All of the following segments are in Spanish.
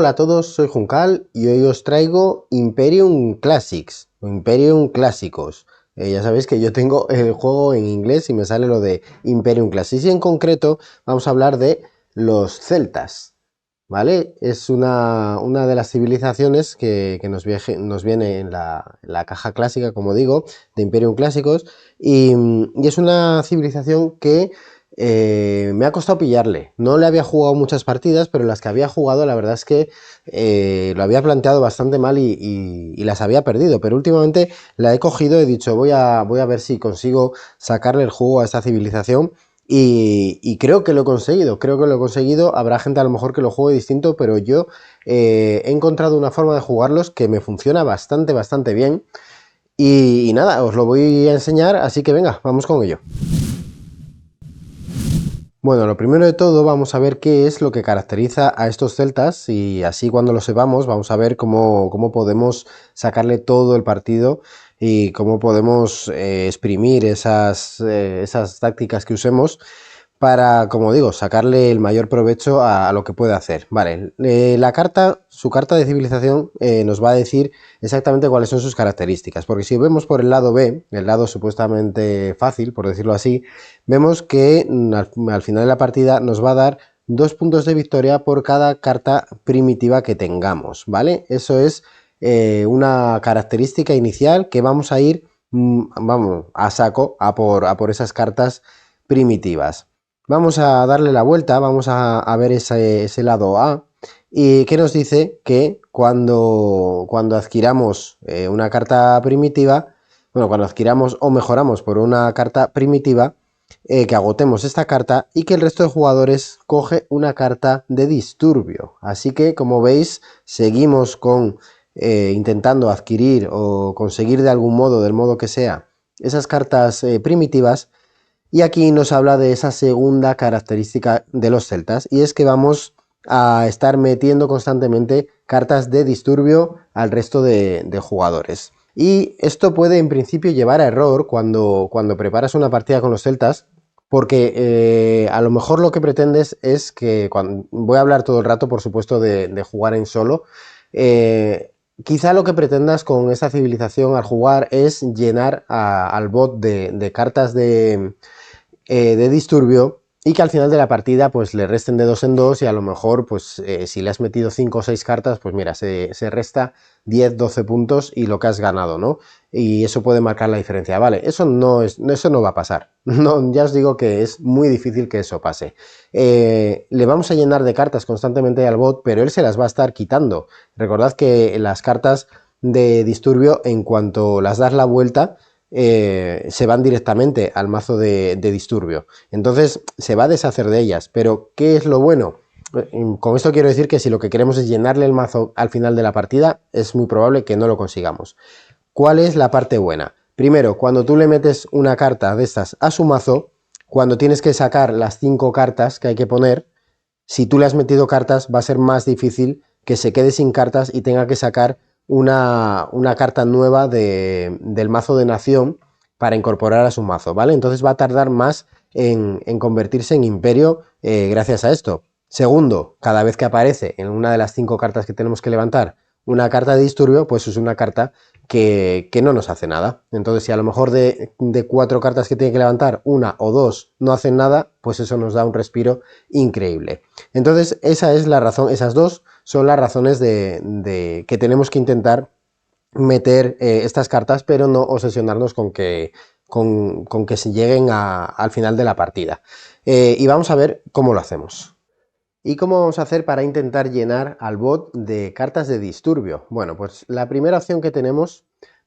Hola a todos, soy Juncal y hoy os traigo Imperium Classics, o Imperium Clásicos. Ya sabéis que yo tengo el juego en inglés y me sale lo de Imperium Classics. Y en concreto vamos a hablar de los celtas, ¿vale? Es una de las civilizaciones que nos viene en la caja clásica, como digo, de Imperium Clásicos. Y es una civilización que me ha costado pillarle. No le había jugado muchas partidas, pero las que había jugado, la verdad es que lo había planteado bastante mal y las había perdido. Pero últimamente la he cogido, he dicho, voy a ver si consigo sacarle el juego a esta civilización. Y creo que lo he conseguido, creo que lo he conseguido. Habrá gente a lo mejor que lo juegue distinto, pero yo he encontrado una forma de jugarlos que me funciona bastante bien. Y nada, os lo voy a enseñar, así que venga, vamos con ello. Bueno, lo primero de todo vamos a ver qué es lo que caracteriza a estos celtas y así cuando lo sepamos vamos a ver cómo podemos sacarle todo el partido y cómo podemos exprimir esas tácticas que usemos para, como digo, sacarle el mayor provecho a lo que puede hacer. Vale, su carta de civilización nos va a decir exactamente cuáles son sus características, porque si vemos por el lado B, el lado supuestamente fácil, por decirlo así, vemos que al final de la partida nos va a dar 2 puntos de victoria por cada carta primitiva que tengamos, ¿vale? Eso es una característica inicial que vamos a ir, vamos, a saco a por esas cartas primitivas. Vamos a darle la vuelta, vamos a ver ese lado A y que nos dice que cuando adquiramos una carta primitiva, bueno, cuando adquiramos o mejoramos por una carta primitiva, que agotemos esta carta y que el resto de jugadores coge una carta de disturbio. Así que, como veis, seguimos intentando adquirir o conseguir de algún modo, del modo que sea, esas cartas primitivas. Y aquí nos habla de esa segunda característica de los celtas, y es que vamos a estar metiendo constantemente cartas de disturbio al resto de jugadores. Y esto puede en principio llevar a error cuando preparas una partida con los celtas, porque a lo mejor lo que pretendes es que, voy a hablar todo el rato por supuesto de jugar en solo, quizá lo que pretendas con esta civilización al jugar es llenar al bot de cartas de disturbio y que al final de la partida pues le resten de 2 en 2 y a lo mejor pues si le has metido 5 o 6 cartas pues mira, se resta 10-12 puntos y lo que has ganado, ¿no? Y eso puede marcar la diferencia, vale, eso no va a pasar, no, ya os digo que es muy difícil que eso pase. Le vamos a llenar de cartas constantemente al bot, pero él se las va a estar quitando. Recordad que las cartas de disturbio, en cuanto las das la vuelta, se van directamente al mazo de disturbio. Entonces se va a deshacer de ellas. Pero ¿qué es lo bueno? Con esto quiero decir que si lo que queremos es llenarle el mazo al final de la partida, es muy probable que no lo consigamos. ¿Cuál es la parte buena? Primero, cuando tú le metes una carta de estas a su mazo, cuando tienes que sacar las 5 cartas que hay que poner, si tú le has metido cartas, va a ser más difícil que se quede sin cartas y tenga que sacar una carta nueva del mazo de nación para incorporar a su mazo, ¿vale? Entonces va a tardar más en convertirse en imperio gracias a esto. Segundo, cada vez que aparece en una de las 5 cartas que tenemos que levantar una carta de disturbio, pues es una carta que no nos hace nada. Entonces, si a lo mejor de 4 cartas que tiene que levantar, una o 2 no hacen nada, pues eso nos da un respiro increíble. Entonces, esa es la razón, esas dos son las razones de que tenemos que intentar meter estas cartas, pero no obsesionarnos con que se lleguen al final de la partida. Y vamos a ver cómo lo hacemos. ¿Y cómo vamos a hacer para intentar llenar al bot de cartas de disturbio? Bueno, pues la primera opción que tenemos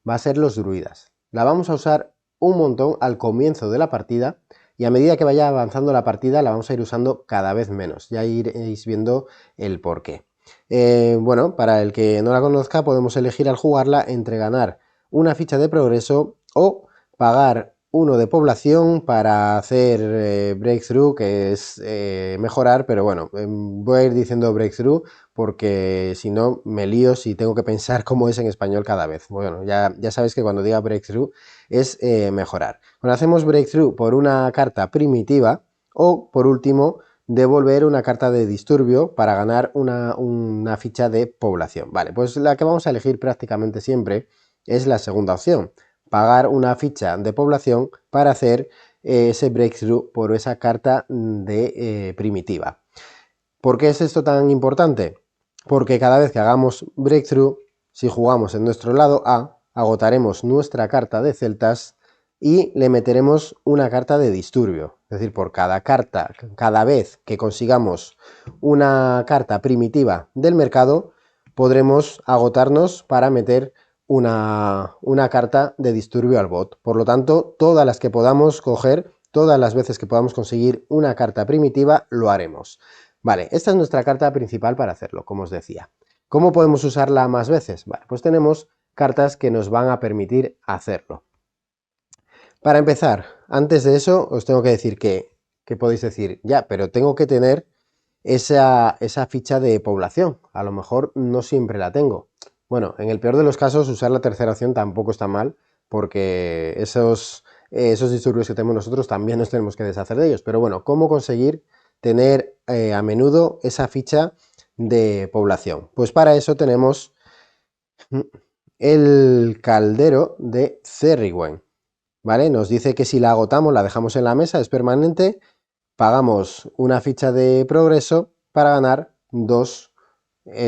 va a ser los druidas. La vamos a usar un montón al comienzo de la partida y a medida que vaya avanzando la partida la vamos a ir usando cada vez menos. Ya iréis viendo el porqué. Bueno, para el que no la conozca, podemos elegir al jugarla entre ganar una ficha de progreso o pagar 1 de población para hacer breakthrough, que es mejorar, pero bueno, voy a ir diciendo breakthrough porque si no me lío si tengo que pensar cómo es en español cada vez. Bueno, ya sabéis que cuando diga breakthrough es mejorar. Bueno, hacemos breakthrough por una carta primitiva o por último devolver una carta de disturbio para ganar una ficha de población. Vale, pues la que vamos a elegir prácticamente siempre es la segunda opción, pagar una ficha de población para hacer ese breakthrough por esa carta de primitiva. ¿Por qué es esto tan importante? Porque cada vez que hagamos breakthrough, si jugamos en nuestro lado A, agotaremos nuestra carta de celtas y le meteremos una carta de disturbio. Es decir, por cada carta, cada vez que consigamos una carta primitiva del mercado, podremos agotarnos para meter una carta de disturbio al bot. Por lo tanto, todas las que podamos coger, todas las veces que podamos conseguir una carta primitiva, lo haremos. Vale, esta es nuestra carta principal para hacerlo, como os decía. ¿Cómo podemos usarla más veces? Vale, pues tenemos cartas que nos van a permitir hacerlo. Para empezar, antes de eso, os tengo que decir que podéis decir, ya, pero tengo que tener esa ficha de población. A lo mejor no siempre la tengo. Bueno, en el peor de los casos, usar la tercera opción tampoco está mal, porque esos disturbios que tenemos nosotros también nos tenemos que deshacer de ellos. Pero bueno, ¿cómo conseguir tener a menudo esa ficha de población? Pues para eso tenemos el caldero de Cerriwen, ¿vale? Nos dice que si la agotamos, la dejamos en la mesa, es permanente, pagamos una ficha de progreso para ganar 2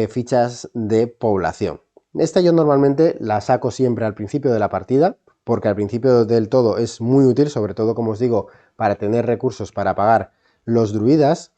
fichas de población. Esta yo normalmente la saco siempre al principio de la partida, porque al principio del todo es muy útil, sobre todo, como os digo, para tener recursos para pagar los druidas,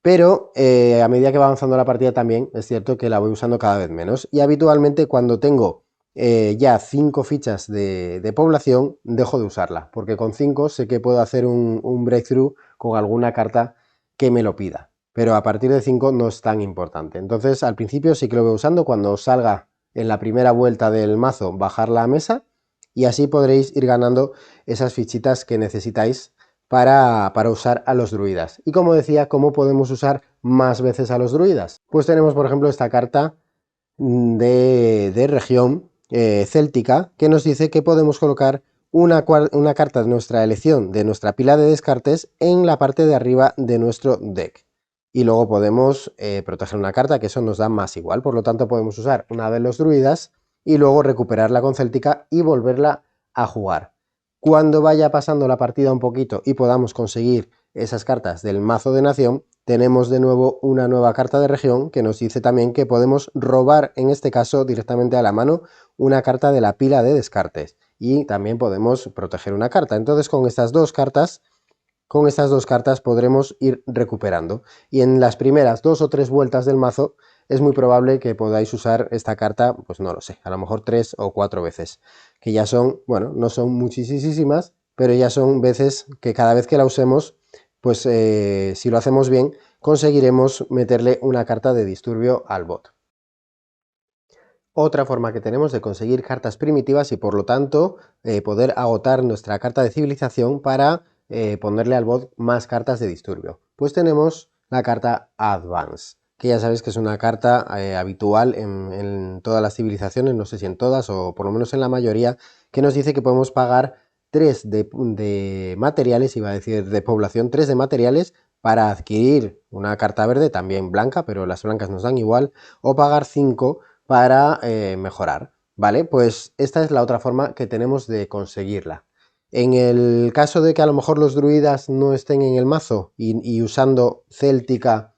pero a medida que va avanzando la partida también es cierto que la voy usando cada vez menos, y habitualmente cuando tengo ya 5 fichas de población dejo de usarla, porque con 5 sé que puedo hacer un breakthrough con alguna carta que me lo pida, pero a partir de 5 no es tan importante. Entonces al principio sí que lo voy usando, cuando salga en la primera vuelta del mazo bajarla a mesa, y así podréis ir ganando esas fichitas que necesitáis para usar a los druidas. Y como decía, ¿cómo podemos usar más veces a los druidas? Pues tenemos, por ejemplo, esta carta de región céltica, que nos dice que podemos colocar una carta de nuestra elección, de nuestra pila de descartes, en la parte de arriba de nuestro deck. Y luego podemos proteger una carta, que eso nos da más igual. Por lo tanto, podemos usar una de los druidas y luego recuperarla con céltica y volverla a jugar. Cuando vaya pasando la partida un poquito y podamos conseguir esas cartas del mazo de nación, tenemos de nuevo una nueva carta de región que nos dice también que podemos robar, en este caso directamente a la mano, una carta de la pila de descartes, y también podemos proteger una carta. Entonces con estas dos cartas podremos ir recuperando, y en las primeras 2 o 3 vueltas del mazo es muy probable que podáis usar esta carta, pues no lo sé, a lo mejor 3 o 4 veces, que ya son, bueno, no son muchísimas, pero ya son veces que cada vez que la usemos, pues si lo hacemos bien, conseguiremos meterle una carta de disturbio al bot. Otra forma que tenemos de conseguir cartas primitivas y por lo tanto poder agotar nuestra carta de civilización para ponerle al bot más cartas de disturbio. Pues tenemos la carta Advance, que ya sabéis que es una carta habitual en todas las civilizaciones, no sé si en todas o por lo menos en la mayoría, que nos dice que podemos pagar 3 de materiales, iba a decir de población, 3 de materiales para adquirir una carta verde, también blanca, pero las blancas nos dan igual, o pagar 5 para mejorar, ¿vale? Pues esta es la otra forma que tenemos de conseguirla. En el caso de que a lo mejor los druidas no estén en el mazo y usando Céltica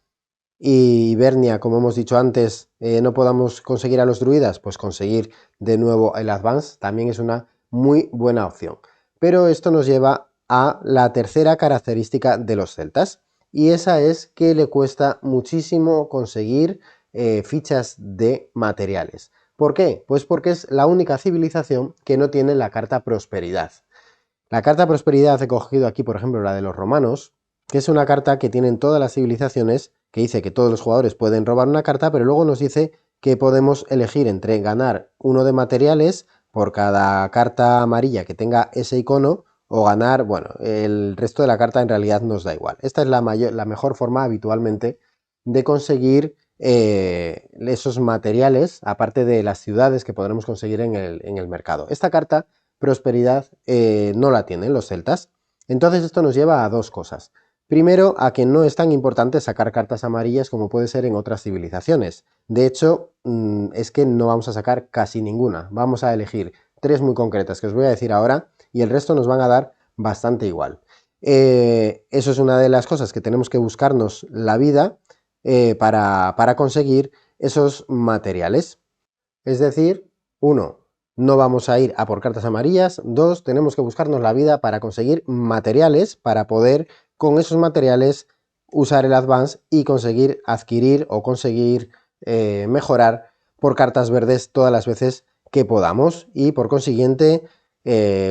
y Hibernia, como hemos dicho antes, no podamos conseguir a los druidas, pues conseguir de nuevo el Advance también es una muy buena opción. Pero esto nos lleva a la tercera característica de los celtas, y esa es que le cuesta muchísimo conseguir fichas de materiales. ¿Por qué? Pues porque es la única civilización que no tiene la carta prosperidad. La carta prosperidad he cogido aquí, por ejemplo, la de los romanos, que es una carta que tienen todas las civilizaciones, que dice que todos los jugadores pueden robar una carta, pero luego nos dice que podemos elegir entre ganar 1 de materiales por cada carta amarilla que tenga ese icono, o ganar, bueno, el resto de la carta en realidad nos da igual. Esta es la mejor forma habitualmente de conseguir esos materiales, aparte de las ciudades que podremos conseguir en el mercado. Esta carta, prosperidad, no la tienen los celtas. Entonces esto nos lleva a dos cosas. Primero, a que no es tan importante sacar cartas amarillas como puede ser en otras civilizaciones. De hecho, es que no vamos a sacar casi ninguna. Vamos a elegir 3 muy concretas que os voy a decir ahora y el resto nos van a dar bastante igual. Eso es una de las cosas que tenemos que buscarnos la vida para conseguir esos materiales. Es decir, 1, no vamos a ir a por cartas amarillas. 2, tenemos que buscarnos la vida para conseguir materiales, para poder con esos materiales usar el Advance y conseguir adquirir o conseguir mejorar por cartas verdes todas las veces que podamos y por consiguiente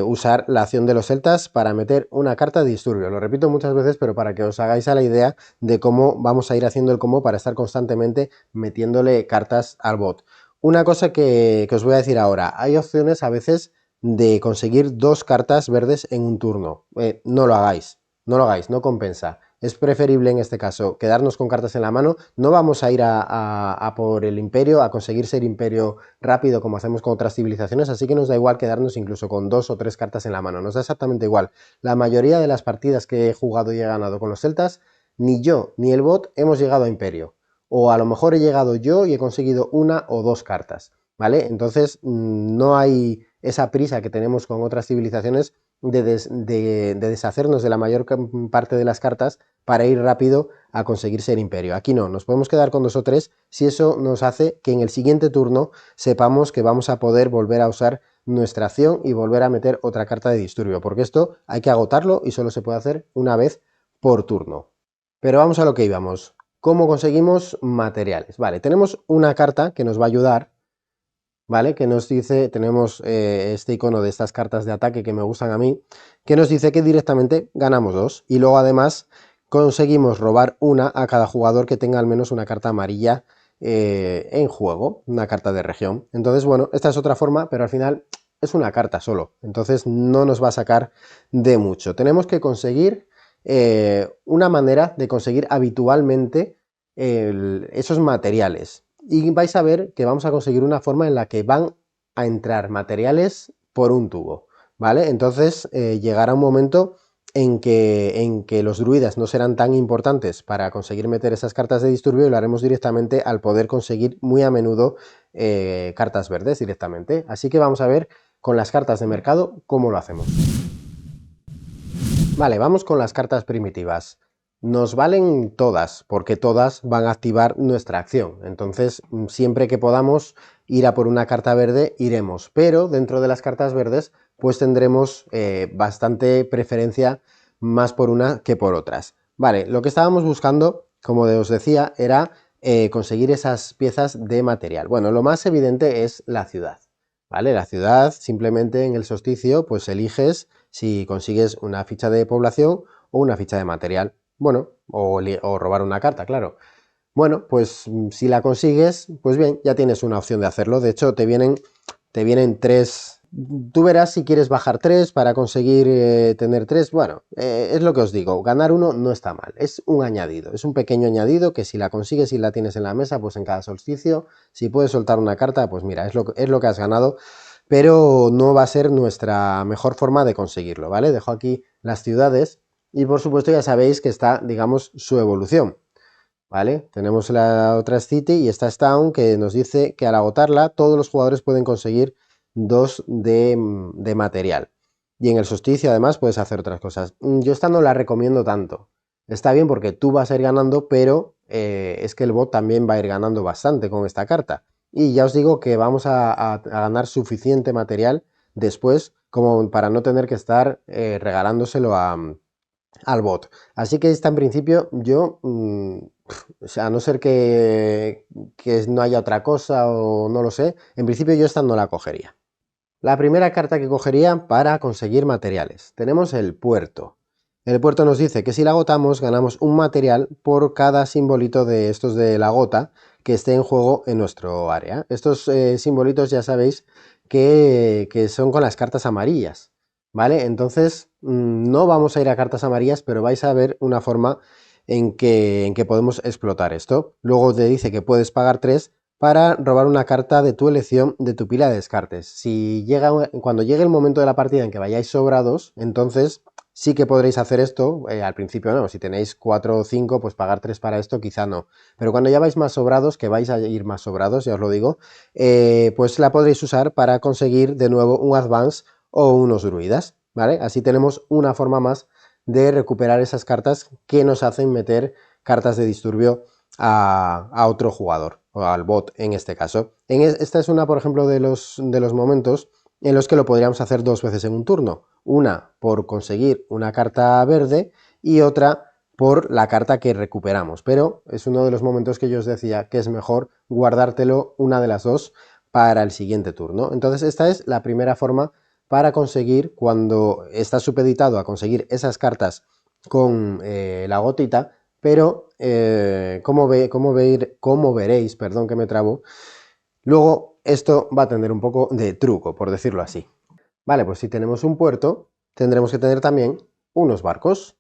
usar la acción de los celtas para meter una carta de disturbio. Lo repito muchas veces, pero para que os hagáis a la idea de cómo vamos a ir haciendo el combo para estar constantemente metiéndole cartas al bot. Una cosa que os voy a decir ahora, hay opciones a veces de conseguir 2 cartas verdes en un turno. No lo hagáis, no lo hagáis, no compensa. Es preferible en este caso quedarnos con cartas en la mano. No vamos a ir a por el imperio, a conseguir ser imperio rápido como hacemos con otras civilizaciones, así que nos da igual quedarnos incluso con 2 o 3 cartas en la mano. Nos da exactamente igual. La mayoría de las partidas que he jugado y he ganado con los celtas, ni yo ni el bot hemos llegado a imperio. O a lo mejor he llegado yo y he conseguido 1 o 2 cartas, ¿vale? Entonces no hay esa prisa que tenemos con otras civilizaciones de deshacernos de la mayor parte de las cartas para ir rápido a conseguir ser imperio. Aquí no, nos podemos quedar con 2 o 3 si eso nos hace que en el siguiente turno sepamos que vamos a poder volver a usar nuestra acción y volver a meter otra carta de disturbio, porque esto hay que agotarlo y solo se puede hacer una vez por turno. Pero vamos a lo que íbamos. ¿Cómo conseguimos materiales? Vale, tenemos una carta que nos va a ayudar, ¿vale? Que nos dice, tenemos este icono de estas cartas de ataque que me gustan a mí, que nos dice que directamente ganamos 2 y luego además conseguimos robar una a cada jugador que tenga al menos una carta amarilla en juego, una carta de región. Entonces, bueno, esta es otra forma, pero al final es una carta solo, entonces no nos va a sacar de mucho. Tenemos que conseguir una manera de conseguir habitualmente esos materiales. Y vais a ver que vamos a conseguir una forma en la que van a entrar materiales por un tubo, ¿vale? Entonces llegará un momento en que los druidas no serán tan importantes para conseguir meter esas cartas de disturbio y lo haremos directamente al poder conseguir muy a menudo cartas verdes directamente. Así que vamos a ver con las cartas de mercado cómo lo hacemos. Vale, vamos con las cartas primitivas. Nos valen todas, porque todas van a activar nuestra acción. Entonces, siempre que podamos ir a por una carta verde, iremos. Pero dentro de las cartas verdes, pues tendremos bastante preferencia más por una que por otras. Vale, lo que estábamos buscando, como os decía, era conseguir esas piezas de material. Bueno, lo más evidente es la ciudad. ¿Vale? La ciudad, simplemente en el solsticio, pues eliges si consigues una ficha de población o una ficha de material. Bueno, o robar una carta, claro. Bueno, pues si la consigues, pues bien, ya tienes una opción de hacerlo. De hecho, te vienen 3. Tú verás si quieres bajar 3 para conseguir tener 3. Bueno, es lo que os digo, ganar 1 no está mal, es un añadido, es un pequeño añadido que si la consigues y la tienes en la mesa, pues en cada solsticio, si puedes soltar una carta, pues mira, es lo que has ganado, pero no va a ser nuestra mejor forma de conseguirlo, ¿vale? Dejo aquí las ciudades y por supuesto ya sabéis que está, digamos, su evolución. ¿Vale? Tenemos la otra City y esta es Town que nos dice que al agotarla todos los jugadores pueden conseguir 2 de material. Y en el solsticio además puedes hacer otras cosas. Yo esta no la recomiendo tanto. Está bien porque tú vas a ir ganando, pero es que el bot también va a ir ganando bastante con esta carta. Y ya os digo que vamos a ganar suficiente material después como para no tener que estar regalándoselo al bot. Así que esta en principio yo, o sea, a no ser que no haya otra cosa o no lo sé, en principio yo esta no la cogería. La primera carta que cogería para conseguir materiales. Tenemos el puerto. El puerto nos dice que si la agotamos ganamos un material por cada simbolito de estos de la gota que esté en juego en nuestro área. Estos simbolitos ya sabéis que son con las cartas amarillas. ¿Vale? Entonces no vamos a ir a cartas amarillas, pero vais a ver una forma en que podemos explotar esto. Luego te dice que puedes pagar 3 para robar una carta de tu elección de tu pila de descartes. Cuando llegue el momento de la partida en que vayáis sobrados, entonces sí que podréis hacer esto, al principio no, si tenéis 4 o 5, pues pagar 3 para esto quizá no, pero cuando ya vais más sobrados, que vais a ir más sobrados, ya os lo digo, pues la podréis usar para conseguir de nuevo un Advance o unos druidas, ¿vale? Así tenemos una forma más de recuperar esas cartas que nos hacen meter cartas de disturbio a otro jugador, o al bot en este caso. Esta es una, por ejemplo, de los momentos en los que lo podríamos hacer 2 veces en un turno. Una por conseguir una carta verde y otra por la carta que recuperamos. Pero es uno de los momentos que yo os decía que es mejor guardártelo una de las dos para el siguiente turno. Entonces esta es la primera forma para conseguir, cuando estás supeditado a conseguir esas cartas con la gotita, pero como veréis, perdón que me trabo, luego esto va a tener un poco de truco, por decirlo así. Vale, pues si tenemos un puerto, tendremos que tener también unos barcos.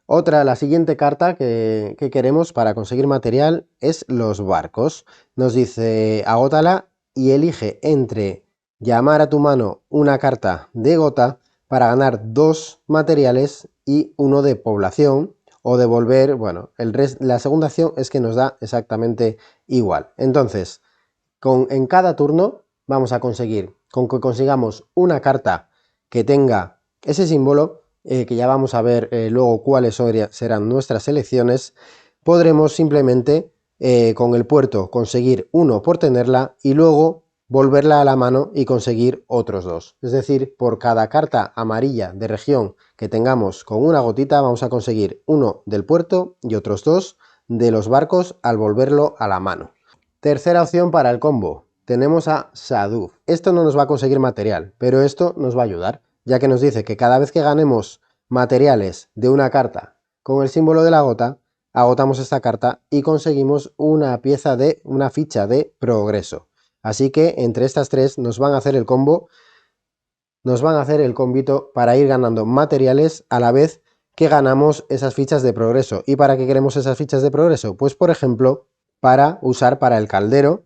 La siguiente carta que queremos para conseguir material es los barcos. Nos dice, agótala y elige entre llamar a tu mano una carta de gota para ganar 2 materiales y uno de población, o devolver, bueno, la segunda acción es que nos da exactamente igual. Entonces, en cada turno vamos a conseguir, con que consigamos una carta que tenga ese símbolo, que ya vamos a ver luego cuáles serán nuestras selecciones, podremos simplemente con el puerto conseguir uno por tenerla y luego volverla a la mano y conseguir otros 2. Es decir, por cada carta amarilla de región que tengamos con una gotita vamos a conseguir uno del puerto y otros 2 de los barcos al volverlo a la mano. Tercera opción para el combo, tenemos a Saduf. Esto no nos va a conseguir material, pero esto nos va a ayudar, ya que nos dice que cada vez que ganemos materiales de una carta con el símbolo de la gota, agotamos esta carta y conseguimos una ficha de progreso. Así que entre estas tres nos van a hacer el combo, nos van a hacer el combito para ir ganando materiales a la vez que ganamos esas fichas de progreso. ¿Y para qué queremos esas fichas de progreso? Pues por ejemplo, para usar para el caldero.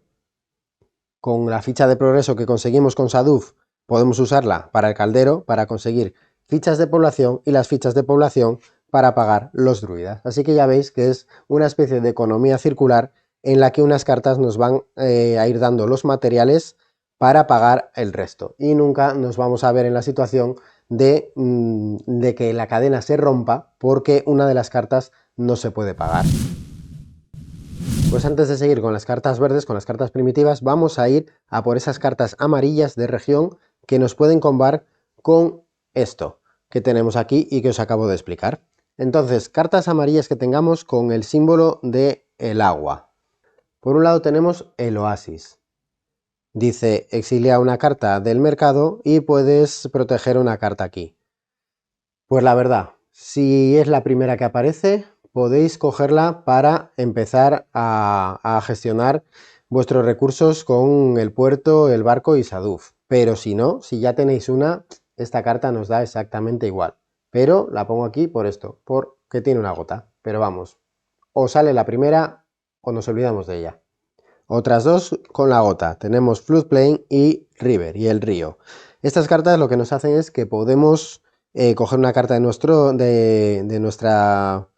Con la ficha de progreso que conseguimos con Saduf, podemos usarla para el caldero, para conseguir fichas de población, y las fichas de población para pagar los druidas. Así que ya veis que es una especie de economía circular en la que unas cartas nos van a ir dando los materiales para pagar el resto. Y nunca nos vamos a ver en la situación de que la cadena se rompa porque una de las cartas no se puede pagar. Pues antes de seguir con las cartas verdes, con las cartas primitivas, vamos a ir a por esas cartas amarillas de región que nos pueden combar con esto que tenemos aquí y que os acabo de explicar. Entonces, cartas amarillas que tengamos con el símbolo del agua. Por un lado tenemos el oasis. Dice, exilia una carta del mercado y puedes proteger una carta aquí. Pues la verdad, si es la primera que aparece, podéis cogerla para empezar a gestionar vuestros recursos con el puerto, el barco y Saduf. Pero si no, si ya tenéis una, esta carta nos da exactamente igual. Pero la pongo aquí por esto, porque tiene una gota. Pero vamos, o sale la primera o nos olvidamos de ella. Otras dos con la gota, tenemos Floodplain y River, y el río. Estas cartas lo que nos hacen es que podemos coger una carta de nuestra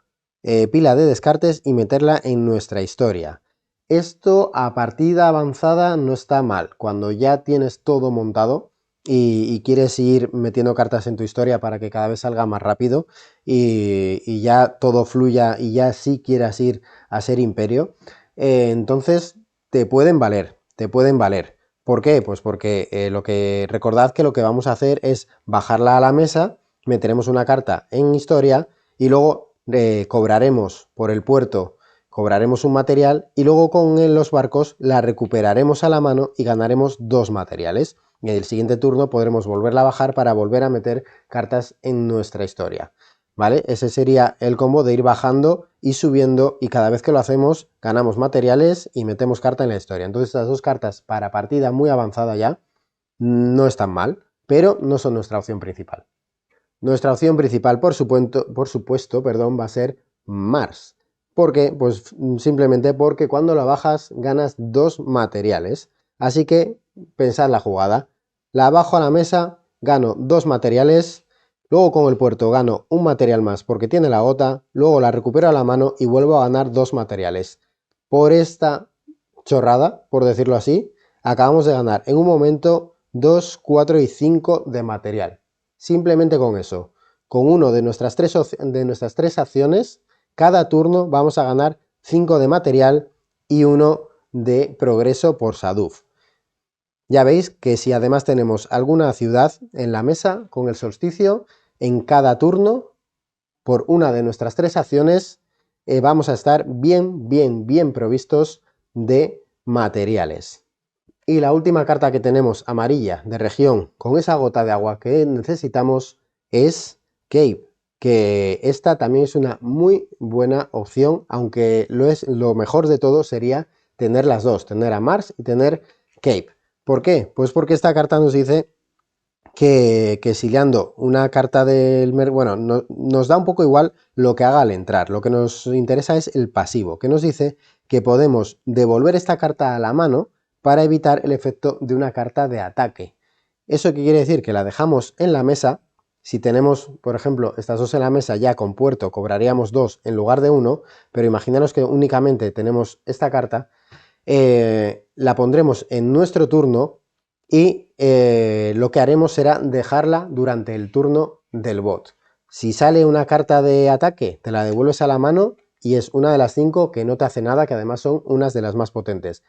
pila de descartes y meterla en nuestra historia. Esto a partida avanzada no está mal, cuando ya tienes todo montado y quieres ir metiendo cartas en tu historia para que cada vez salga más rápido y ya todo fluya y ya sí quieras ir a ser imperio, entonces te pueden valer, te pueden valer. ¿Por qué? Pues porque recordad que lo que vamos a hacer es bajarla a la mesa, meteremos una carta en historia y luego cobraremos por el puerto, cobraremos un material y luego con los barcos la recuperaremos a la mano y ganaremos 2 materiales. Y en el siguiente turno podremos volverla a bajar para volver a meter cartas en nuestra historia. ¿Vale? Ese sería el combo de ir bajando y subiendo, y cada vez que lo hacemos ganamos materiales y metemos carta en la historia. Entonces estas 2 cartas para partida muy avanzada ya no están mal, pero no son nuestra opción principal. Nuestra opción principal, por supuesto, perdón, va a ser Mars. ¿Por qué? Pues simplemente porque cuando la bajas ganas 2 materiales. Así que pensad la jugada. La bajo a la mesa, gano 2 materiales, luego con el puerto gano un material más porque tiene la gota, luego la recupero a la mano y vuelvo a ganar 2 materiales. Por esta chorrada, por decirlo así, acabamos de ganar en un momento 2, 4 y 5 de material. Simplemente con eso, con uno de nuestras tres acciones, cada turno vamos a ganar 5 de material y 1 de progreso por Saduf. Ya veis que si además tenemos alguna ciudad en la mesa con el solsticio, en cada turno, por una de nuestras 3 acciones, vamos a estar bien provistos de materiales. Y la última carta que tenemos amarilla de región con esa gota de agua que necesitamos es Cave, que esta también es una muy buena opción, aunque lo mejor de todo sería tener las dos, tener a Mars y tener Cave. ¿Por qué? Pues porque esta carta nos dice que exiliando una carta del... Bueno, nos da un poco igual lo que haga al entrar, lo que nos interesa es el pasivo, que nos dice que podemos devolver esta carta a la mano para evitar el efecto de una carta de ataque. ¿Eso qué quiere decir? Que la dejamos en la mesa. Si tenemos, por ejemplo, estas dos en la mesa ya con puerto, cobraríamos 2 en lugar de 1, pero imaginaros que únicamente tenemos esta carta, la pondremos en nuestro turno y lo que haremos será dejarla durante el turno del bot. Si sale una carta de ataque, te la devuelves a la mano y es una de las 5 que no te hace nada, que además son unas de las más potentes.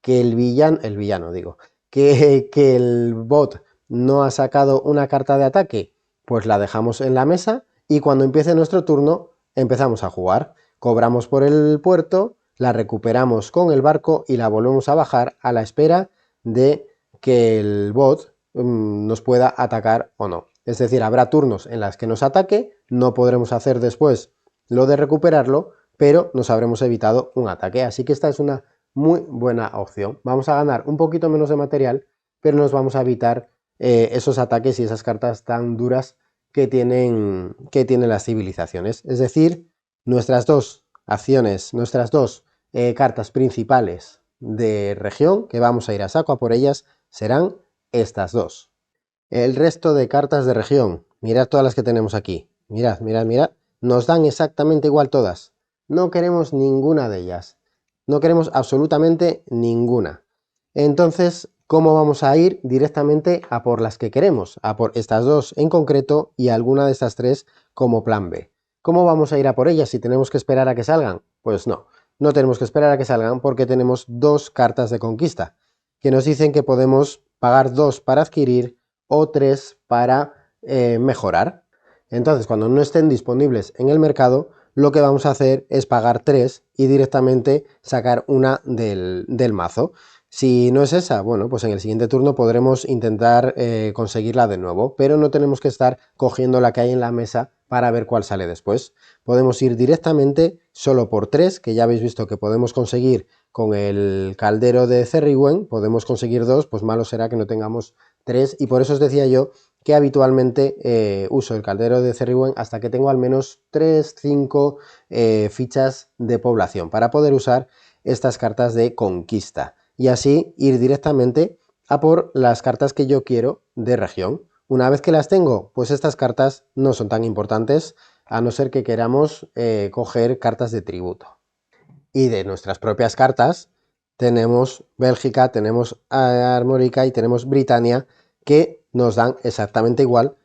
Que el villano digo, que el bot no ha sacado una carta de ataque, pues la dejamos en la mesa y cuando empiece nuestro turno empezamos a jugar. Cobramos por el puerto, la recuperamos con el barco y la volvemos a bajar a la espera de que el bot nos pueda atacar o no. Es decir, habrá turnos en las que nos ataque, no podremos hacer después lo de recuperarlo, pero nos habremos evitado un ataque. Así que esta es una muy buena opción. Vamos a ganar un poquito menos de material, pero nos vamos a evitar esos ataques y esas cartas tan duras que tienen las civilizaciones. Es decir, nuestras dos acciones, nuestras dos cartas principales de región, que vamos a ir a saco a por ellas, serán estas dos. El resto de cartas de región, mirad todas las que tenemos aquí. Mirad, nos dan exactamente igual todas. No queremos ninguna de ellas. No queremos absolutamente ninguna. Entonces, ¿cómo vamos a ir directamente a por las que queremos? A por estas dos en concreto y alguna de estas tres como plan B. ¿Cómo vamos a ir a por ellas si tenemos que esperar a que salgan? Pues no tenemos que esperar a que salgan porque tenemos dos cartas de conquista que nos dicen que podemos pagar 2 para adquirir o 3 para mejorar. Entonces, cuando no estén disponibles en el mercado, lo que vamos a hacer es pagar 3 y directamente sacar una del mazo. Si no es esa, bueno, pues en el siguiente turno podremos intentar conseguirla de nuevo, pero no tenemos que estar cogiendo la que hay en la mesa para ver cuál sale después. Podemos ir directamente solo por 3, que ya habéis visto que podemos conseguir con el caldero de Cerriwen, podemos conseguir 2, pues malo será que no tengamos 3, y por eso os decía yo que habitualmente uso el caldero de Cerriwen hasta que tengo al menos 3, 5 fichas de población para poder usar estas cartas de conquista y así ir directamente a por las cartas que yo quiero de región. Una vez que las tengo, pues estas cartas no son tan importantes a no ser que queramos coger cartas de tributo. Y de nuestras propias cartas tenemos Bélgica, tenemos Armórica y tenemos Britania, que nos dan exactamente igual,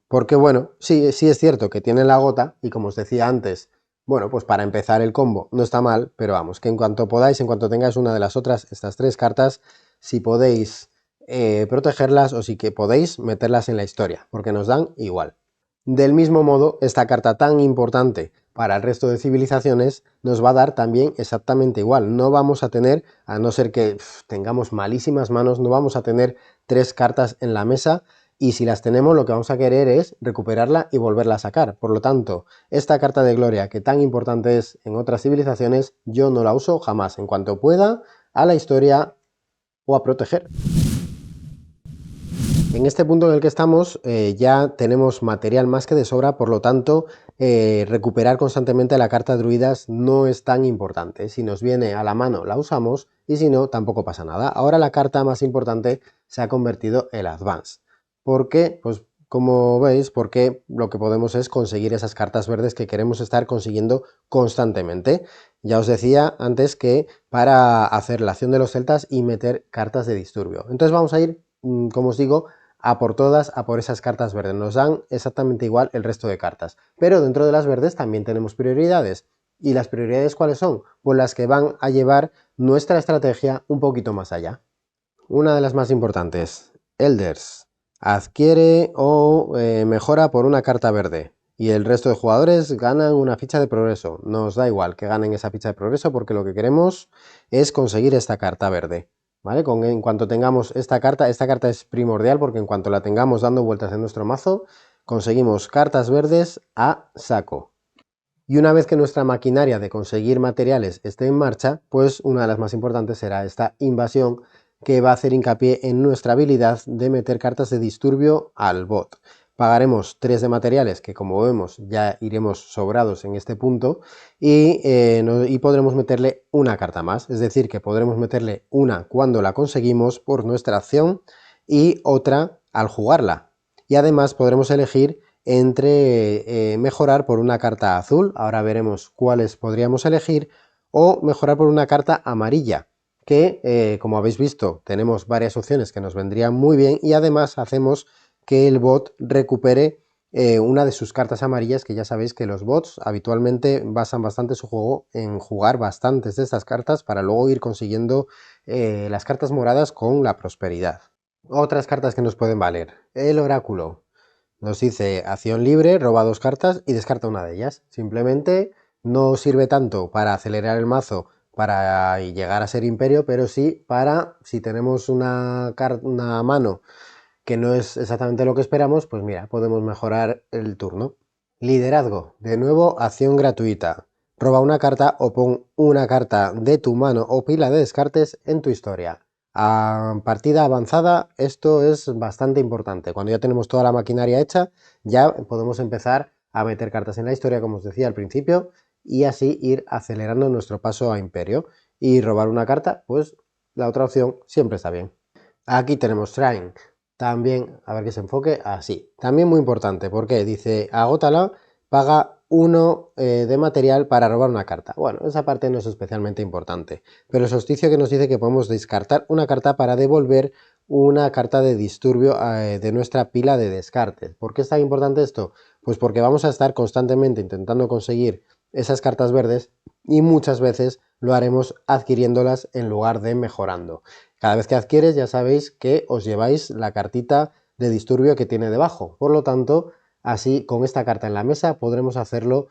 porque bueno, sí es cierto que tienen la gota y como os decía antes, bueno, pues para empezar el combo no está mal, pero vamos, que en cuanto podáis, en cuanto tengáis una de las otras, estas tres cartas, si podéis protegerlas o si que podéis meterlas en la historia, porque nos dan igual. Del mismo modo, esta carta tan importante para el resto de civilizaciones nos va a dar también exactamente igual. No vamos a tener, a no ser que tengamos malísimas manos, no vamos a tener 3 cartas en la mesa y si las tenemos lo que vamos a querer es recuperarla y volverla a sacar. Por lo tanto, esta carta de gloria que tan importante es en otras civilizaciones, yo no la uso jamás. En cuanto pueda, a la historia o a proteger. En este punto en el que estamos ya tenemos material más que de sobra, por lo tanto recuperar constantemente la carta druidas no es tan importante. Si nos viene a la mano la usamos y si no tampoco pasa nada. Ahora la carta más importante se ha convertido en Advance. ¿Por qué? Pues como veis, porque lo que podemos es conseguir esas cartas verdes que queremos estar consiguiendo constantemente. Ya os decía antes que para hacer la acción de los celtas y meter cartas de disturbio. Entonces vamos a ir, como os digo, a por todas, a por esas cartas verdes. Nos dan exactamente igual el resto de cartas. Pero dentro de las verdes también tenemos prioridades. ¿Y las prioridades cuáles son? Pues las que van a llevar nuestra estrategia un poquito más allá. Una de las más importantes, Elders. Adquiere o mejora por una carta verde. Y el resto de jugadores ganan una ficha de progreso. Nos da igual que ganen esa ficha de progreso porque lo que queremos es conseguir esta carta verde. ¿Vale? En cuanto tengamos esta carta es primordial porque en cuanto la tengamos dando vueltas en nuestro mazo, conseguimos cartas verdes a saco. Y una vez que nuestra maquinaria de conseguir materiales esté en marcha, pues una de las más importantes será esta invasión que va a hacer hincapié en nuestra habilidad de meter cartas de disturbio al bot. Pagaremos 3 de materiales, que como vemos ya iremos sobrados en este punto, y podremos meterle una carta más, es decir, que podremos meterle una cuando la conseguimos por nuestra acción y otra al jugarla. Y además podremos elegir entre mejorar por una carta azul, ahora veremos cuáles podríamos elegir, o mejorar por una carta amarilla, que como habéis visto tenemos varias opciones que nos vendrían muy bien y además hacemos que el bot recupere una de sus cartas amarillas, que ya sabéis que los bots habitualmente basan bastante su juego en jugar bastantes de estas cartas para luego ir consiguiendo las cartas moradas con la prosperidad. Otras cartas que nos pueden valer, el oráculo. Nos dice acción libre, roba 2 cartas y descarta una de ellas. Simplemente no sirve tanto para acelerar el mazo para llegar a ser imperio, pero sí para, si tenemos una mano que no es exactamente lo que esperamos, pues mira, podemos mejorar el turno. Liderazgo, de nuevo acción gratuita. Roba una carta o pon una carta de tu mano o pila de descartes en tu historia. A partida avanzada esto es bastante importante. Cuando ya tenemos toda la maquinaria hecha, ya podemos empezar a meter cartas en la historia, como os decía al principio, y así ir acelerando nuestro paso a imperio. Y robar una carta, pues la otra opción siempre está bien. Aquí tenemos Shrine. También, a ver que se enfoque, así. También muy importante, porque dice, agótala, paga 1 de material para robar una carta. Bueno, esa parte no es especialmente importante, pero el solsticio que nos dice que podemos descartar una carta para devolver una carta de disturbio de nuestra pila de descartes. ¿Por qué es tan importante esto? Pues porque vamos a estar constantemente intentando conseguir esas cartas verdes y muchas veces lo haremos adquiriéndolas en lugar de mejorando. Cada vez que adquieres ya sabéis que os lleváis la cartita de disturbio que tiene debajo. Por lo tanto, así con esta carta en la mesa podremos hacerlo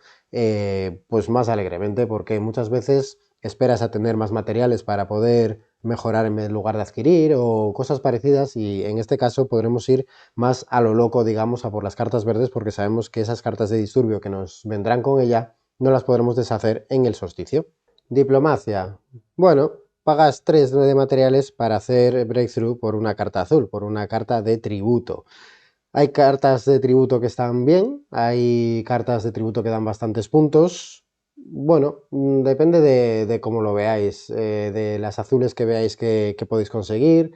pues más alegremente, porque muchas veces esperas a tener más materiales para poder mejorar en lugar de adquirir o cosas parecidas, y en este caso podremos ir más a lo loco, digamos, a por las cartas verdes, porque sabemos que esas cartas de disturbio que nos vendrán con ella no las podremos deshacer en el solsticio. Diplomacia. Bueno, pagas 3 de materiales para hacer breakthrough por una carta azul, por una carta de tributo. Hay cartas de tributo que están bien, hay cartas de tributo que dan bastantes puntos. Bueno, depende de cómo lo veáis, de las azules que veáis que podéis conseguir.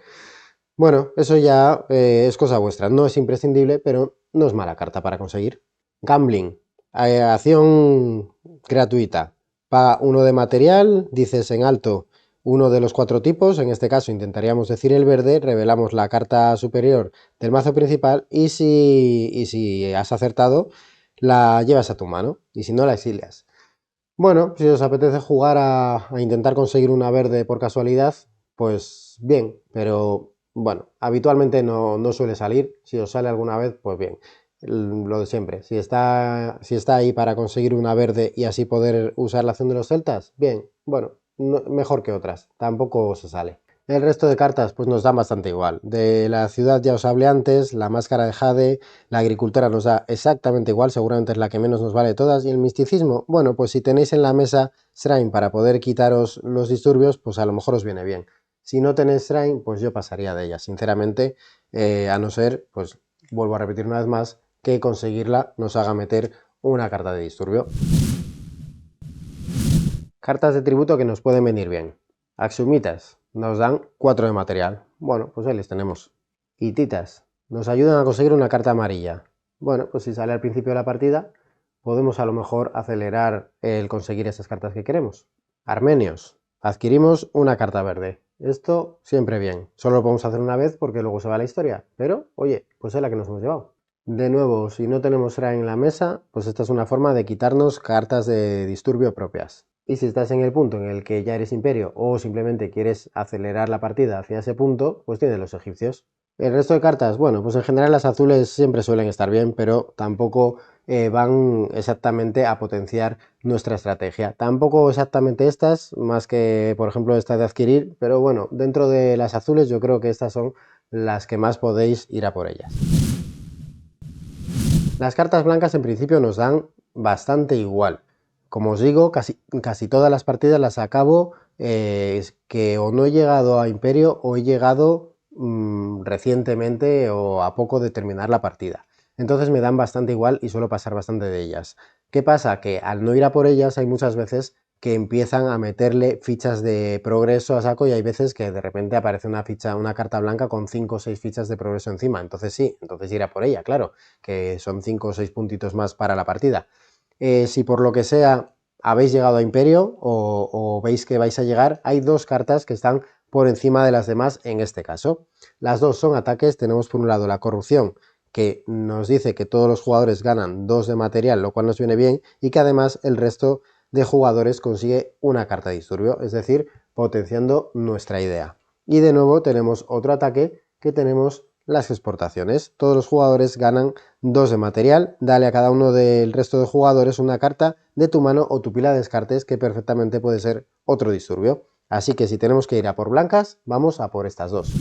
Bueno, eso ya es cosa vuestra, no es imprescindible, pero no es mala carta para conseguir. Gambling, acción gratuita. Paga 1 de material, dices en alto uno de los 4 tipos, en este caso intentaríamos decir el verde, revelamos la carta superior del mazo principal y si has acertado, la llevas a tu mano, y si no, la exilias. Bueno, si os apetece jugar a intentar conseguir una verde por casualidad, pues bien, pero bueno, habitualmente no suele salir. Si os sale alguna vez, pues bien, lo de siempre. Si está ahí para conseguir una verde y así poder usar la acción de los celtas, bien, bueno, mejor que otras, tampoco se sale. El resto de cartas pues nos dan bastante igual. De la ciudad ya os hablé antes, la máscara de Jade, la agricultura nos da exactamente igual, seguramente es la que menos nos vale de todas. Y el misticismo, bueno, pues si tenéis en la mesa Shrine para poder quitaros los disturbios, pues a lo mejor os viene bien. Si no tenéis Shrine, pues yo pasaría de ella, sinceramente, a no ser, pues vuelvo a repetir una vez más, que conseguirla nos haga meter una carta de disturbio. Cartas de tributo que nos pueden venir bien. Axumitas nos dan 4 de material. Bueno, pues ahí les tenemos. Hititas Nos ayudan a conseguir una carta amarilla. Bueno, pues si sale al principio de la partida, podemos a lo mejor acelerar el conseguir esas cartas que queremos. Armenios. Adquirimos una carta verde. Esto siempre bien. Solo lo podemos hacer una vez porque luego se va la historia. Pero, oye, pues es la que nos hemos llevado. De nuevo, si no tenemos Ra en la mesa, pues esta es una forma de quitarnos cartas de disturbio propias. Y si estás en el punto en el que ya eres imperio o simplemente quieres acelerar la partida hacia ese punto, pues tienes los egipcios. El resto de cartas, bueno, pues en general las azules siempre suelen estar bien, pero tampoco van exactamente a potenciar nuestra estrategia. Tampoco exactamente estas, más que por ejemplo esta de adquirir, pero bueno, dentro de las azules yo creo que estas son las que más podéis ir a por ellas. Las cartas blancas en principio nos dan bastante igual. Como os digo, casi todas las partidas las acabo que o no he llegado a Imperio o he llegado recientemente o a poco de terminar la partida. Entonces me dan bastante igual y suelo pasar bastante de ellas. ¿Qué pasa? Que al no ir a por ellas hay muchas veces que empiezan a meterle fichas de progreso a saco y hay veces que de repente aparece una carta blanca con 5 o 6 fichas de progreso encima. Entonces sí, entonces ir a por ella, claro, que son 5 o 6 puntitos más para la partida. Si por lo que sea habéis llegado a Imperio o veis que vais a llegar, hay dos cartas que están por encima de las demás en este caso. Las dos son ataques, tenemos por un lado la corrupción, que nos dice que todos los jugadores ganan 2 de material, lo cual nos viene bien, y que además el resto de jugadores consigue una carta de disturbio, es decir, potenciando nuestra idea. Y de nuevo tenemos otro ataque que tenemos las exportaciones. Todos los jugadores ganan 2 de material, dale a cada uno del resto de jugadores una carta de tu mano o tu pila de descartes que perfectamente puede ser otro disturbio. Así que si tenemos que ir a por blancas, vamos a por estas dos.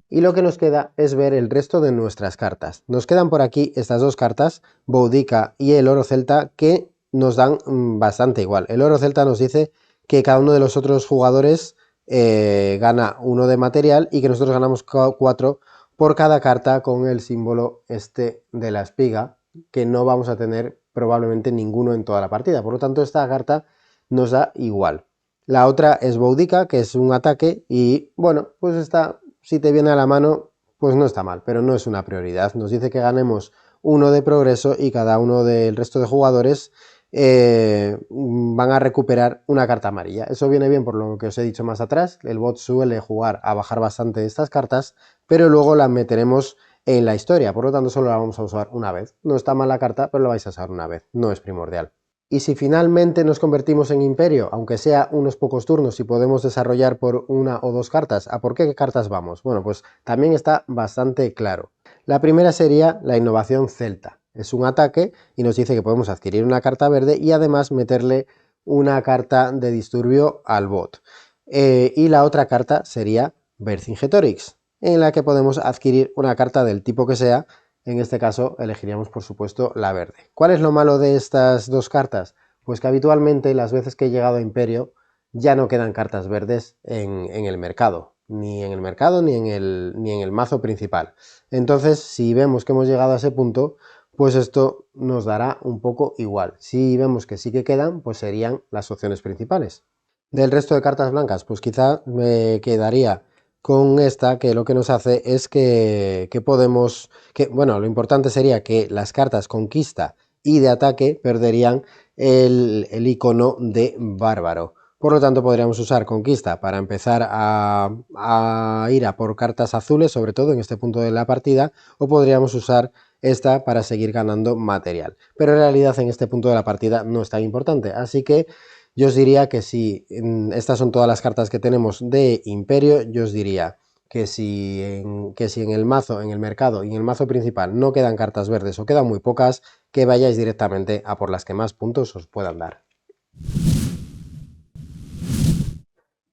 Y lo que nos queda es ver el resto de nuestras cartas. Nos quedan por aquí estas dos cartas, Boudica y el oro celta, que nos dan bastante igual. El oro celta nos dice que cada uno de los otros jugadores gana 1 de material y que nosotros ganamos 4 por cada carta con el símbolo este de la espiga, que no vamos a tener probablemente ninguno en toda la partida. Por lo tanto, esta carta nos da igual. La otra es Boudica, que es un ataque y bueno, pues esta, si te viene a la mano, pues no está mal, pero no es una prioridad. Nos dice que ganemos 1 de progreso y cada uno del resto de jugadores van a recuperar una carta amarilla. Eso viene bien por lo que os he dicho más atrás. El bot suele jugar a bajar bastante estas cartas, pero luego las meteremos en la historia, por lo tanto solo la vamos a usar una vez. No está mal la carta, pero la vais a usar una vez, no es primordial. Y si finalmente nos convertimos en imperio, aunque sea unos pocos turnos y podemos desarrollar por 1 o 2 cartas, ¿a por qué cartas vamos? Bueno, pues también está bastante claro. La primera sería la innovación celta. Es un ataque y nos dice que podemos adquirir una carta verde y además meterle una carta de disturbio al bot. Y la otra carta sería Vercingetorix, en la que podemos adquirir una carta del tipo que sea. En este caso elegiríamos por supuesto la verde. ¿Cuál es lo malo de estas dos cartas? Pues que habitualmente las veces que he llegado a Imperio ya no quedan cartas verdes en el mercado. Ni en el mercado ni en el mazo principal. Entonces si vemos que hemos llegado a ese punto, pues esto nos dará un poco igual. Si vemos que sí que quedan, pues serían las opciones principales. Del resto de cartas blancas, pues quizá me quedaría con esta, que lo que nos hace es que podemos, bueno, lo importante sería que las cartas conquista y de ataque perderían el icono de bárbaro. Por lo tanto, podríamos usar conquista para empezar a ir a por cartas azules, sobre todo en este punto de la partida, o podríamos usar esta para seguir ganando material. Pero en realidad en este punto de la partida no es tan importante, así que yo os diría que si estas son todas las cartas que tenemos de Imperio, yo os diría que si en el mazo, en el mercado y en el mazo principal no quedan cartas verdes o quedan muy pocas, que vayáis directamente a por las que más puntos os puedan dar.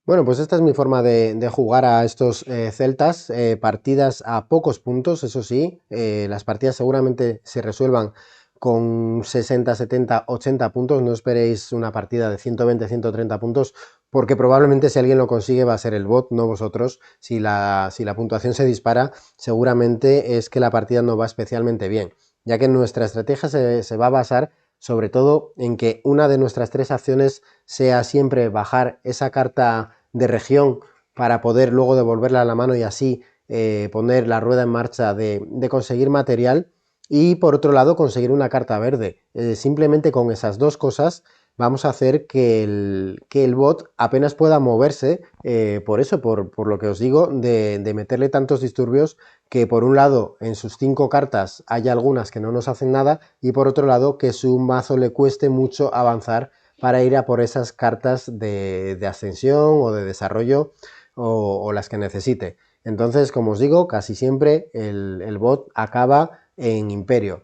Bueno, pues esta es mi forma de jugar a estos celtas, partidas a pocos puntos, eso sí, las partidas seguramente se resuelvan con 60, 70, 80 puntos, no esperéis una partida de 120, 130 puntos, porque probablemente si alguien lo consigue va a ser el bot, no vosotros. Si la puntuación se dispara, seguramente es que la partida no va especialmente bien, ya que nuestra estrategia se va a basar sobre todo en que una de nuestras 3 acciones sea siempre bajar esa carta de región para poder luego devolverla a la mano y así poner la rueda en marcha de conseguir material y por otro lado conseguir una carta verde. Simplemente con esas dos cosas vamos a hacer que el bot apenas pueda moverse, por eso, por lo que os digo, de meterle tantos disturbios que por un lado en sus 5 cartas hay algunas que no nos hacen nada y por otro lado que su mazo le cueste mucho avanzar para ir a por esas cartas de ascensión o de desarrollo o las que necesite. Entonces, como os digo, casi siempre el bot acaba en imperio.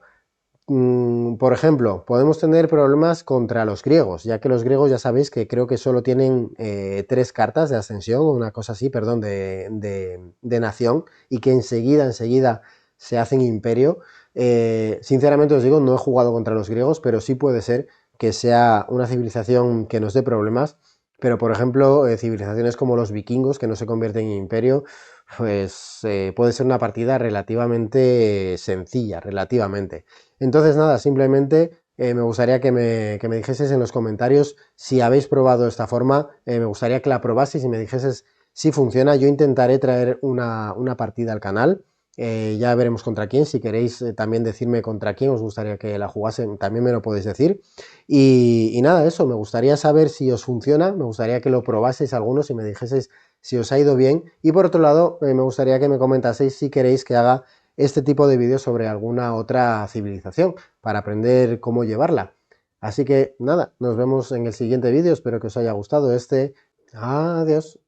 Por ejemplo, podemos tener problemas contra los griegos, ya que los griegos ya sabéis que creo que solo tienen 3 cartas de ascensión, o una cosa así, perdón, de nación, y que enseguida se hacen imperio. Sinceramente os digo, no he jugado contra los griegos, pero sí puede ser que sea una civilización que nos dé problemas, pero por ejemplo, civilizaciones como los vikingos, que no se convierten en imperio, pues puede ser una partida relativamente sencilla, relativamente. Entonces nada, simplemente me gustaría que me dijeses en los comentarios si habéis probado esta forma, me gustaría que la probaseis y me dijeses si funciona. Yo intentaré traer una partida al canal, ya veremos contra quién. Si queréis también decirme contra quién os gustaría que la jugasen, también me lo podéis decir. Y nada, eso, me gustaría saber si os funciona, me gustaría que lo probaseis algunos y me dijeseis si os ha ido bien. Y por otro lado, me gustaría que me comentaseis si queréis que haga este tipo de vídeos sobre alguna otra civilización para aprender cómo llevarla. Así que nada, nos vemos en el siguiente vídeo, espero que os haya gustado este. Adiós.